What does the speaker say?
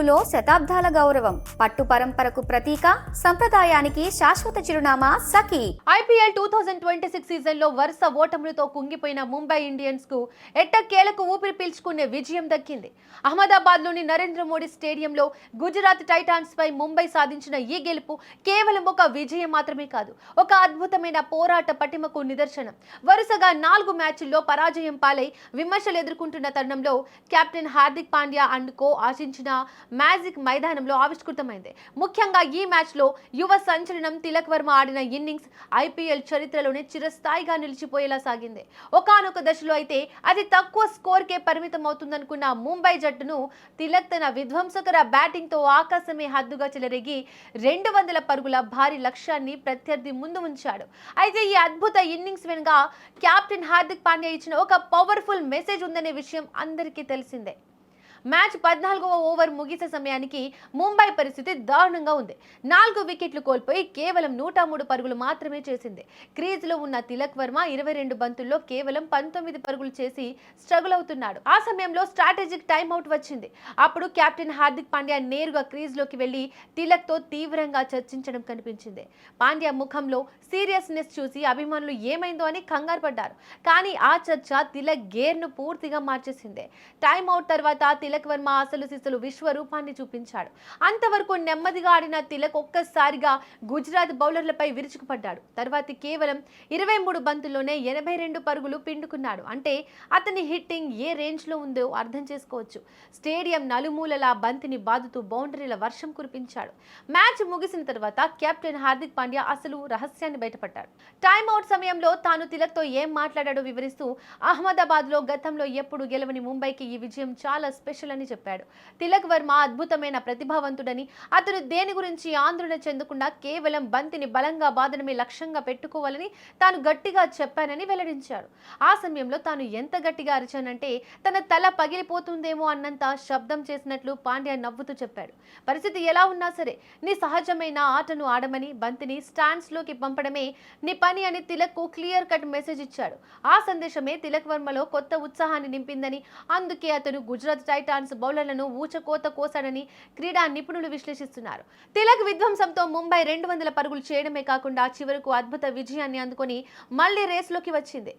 మనసులో శతాబ్దాల గౌరవం, పట్టు పరంపరకు ప్రతీక, సంప్రదాయానికి శాశ్వత చిరునామా సఖీ. ఐపీఎల్ 2026 సీజన్లో వరుస ఓటములతో కుంగిపోయిన ముంబై ఇండియన్స్ కు ఎట్టకేలకు ఊపిరి పీల్చుకునే విజయం దక్కింది. అహ్మదాబాద్లోని నరేంద్ర మోడీ స్టేడియంలో గుజరాత్ టైటాన్స్ పై ముంబై సాధించిన ఈ గెలుపు కేవలం ఒక విజయం మాత్రమే కాదు, ఒక అద్భుతమైన పోరాట పటిమకు నిదర్శనం. వరుసగా 4 మ్యాచ్ల్లో పరాజయం పాలై విమర్శలు ఎదుర్కొంటున్న తరుణంలో captain Hardik Pandya and co ఆశించిన మ్యాజిక్ మైదానంలో ఆవిష్కృతమైంది. ముఖ్యంగా ఈ మ్యాచ్లో యువ సంచలనం తిలక్ వర్మ ఆడిన ఇన్నింగ్స్ ఐపీఎల్ చరిత్రలోనే చిరస్థాయిగా నిలిచిపోయేలా సాగింది. ఒకానొక దశలో అయితే అది తక్కువ స్కోర్కే పరిమితం అవుతుందనుకున్న ముంబై జట్టును తిలక్ తన విధ్వంసకర బ్యాటింగ్తో ఆకాశమే హద్దుగా చెలరేగి 200 పరుగుల భారీ లక్ష్యాన్ని ప్రత్యర్థి ముందు ఉంచాడు. అయితే ఈ అద్భుత ఇన్నింగ్స్ వెనుక కెప్టెన్ హార్దిక్ పాండ్యా ఇచ్చిన ఒక పవర్ఫుల్ మెసేజ్ ఉందనే విషయం అందరికీ తెలిసిందే. మ్యాచ్ 14వ ఓవర్ ముగిసే సమయానికి ముంబై పరిస్థితి దారుణంగా ఉంది. 4 వికెట్లు కోల్పోయి కేవలం 103 పరుగులు మాత్రమే చేసింది. క్రీజ్లో ఉన్న తిలక్ వర్మ 22 బంతుల్లో కేవలం 19 పరుగులు చేసి స్ట్రగుల్ అవుతున్నాడు. ఆ సమయంలో స్ట్రాటజిక్ టైమ్అవుట్ వచ్చింది. అప్పుడు కెప్టెన్ హార్దిక్ పాండ్యా నేరుగా క్రీజ్లోకి వెళ్లి తిలక్తో తీవ్రంగా చర్చించడం కనిపించింది. పాండ్యా ముఖంలో సీరియస్నెస్ చూసి అభిమానులు ఏమైందో అని కంగారు పడ్డారు. కానీ ఆ చర్చ తిలక్ గేర్ను పూర్తిగా మార్చేసింది. టైమ్అవుట్ తర్వాత తిలక్ వర్మ అసలు సిసలు విశ్వరూపాన్ని చూపించాడు. అంతవరకు నెమ్మదిగా ఆడిన తిలక్ ఒక్కసారిగా గుజరాత్ బౌలర్లపై విరుచుకుపడ్డాడు. తర్వాత కేవలం 23 బంతుల్లోనే 82 పరుగులు పిండుకున్నాడు. అంటే అతని హిట్టింగ్ ఏ రేంజ్ లో ఉందో అర్థం చేసుకోవచ్చు. స్టేడియం నలుమూలలా బంతిని బాదుతూ బౌండరీల వర్షం కురిపించాడు. మ్యాచ్ ముగిసిన తర్వాత కెప్టెన్ హార్దిక్ పాండ్యా అసలు రహస్యాన్ని బయటపడ్డాడు. టైమ్అవుట్ సమయంలో తాను తిలక్తో ఏం మాట్లాడాడో వివరిస్తూ అహ్మదాబాద్ లో గతంలో ఎప్పుడు గెలవని ముంబైకి ఈ విజయం చాలా స్పెషల్ అని చెప్పాడు. తిలక్ వర్మ అద్భుతమైన ప్రతిభావంతుడని, అతను దేని గురించి ఆందోళన చెందకుండా కేవలం బంతిని బలంగా బాదడమే లక్ష్యంగా పెట్టుకోవాలని తాను గట్టిగా చెప్పానని వెల్లడించాడు. ఆ సమయంలో తాను ఎంత గట్టిగా అరిచానంటే తన తల పగిలిపోతుందేమో అన్నంత శబ్దం చేసినట్లు పాండ్యా నవ్వుతూ చెప్పాడు. పరిస్థితి ఎలా ఉన్నా సరే నీ సహజమైన ఆటను ఆడమని, బంతిని స్టాండ్స్ లోకి పంపడమే నీ పని అని తిలక్ కు క్లియర్ కట్ మెసేజ్ ఇచ్చాడు. ఆ సందేశమే తిలక్ వర్మలో కొత్త ఉత్సాహాన్ని నింపిందని, అందుకే అతను గుజరాత్ టైటాన్స్ బౌలర్లను ఊచకోత కోసాడని క్రీడా నిపుణులు విశ్లేషిస్తున్నారు. తిలక్ విధ్వంసంతో ముంబై 200 పరుగులు చేయడమే కాకుండా చివరకు అద్భుత విజయాన్ని అందుకొని మళ్లీ రేస్లోకి వచ్చింది.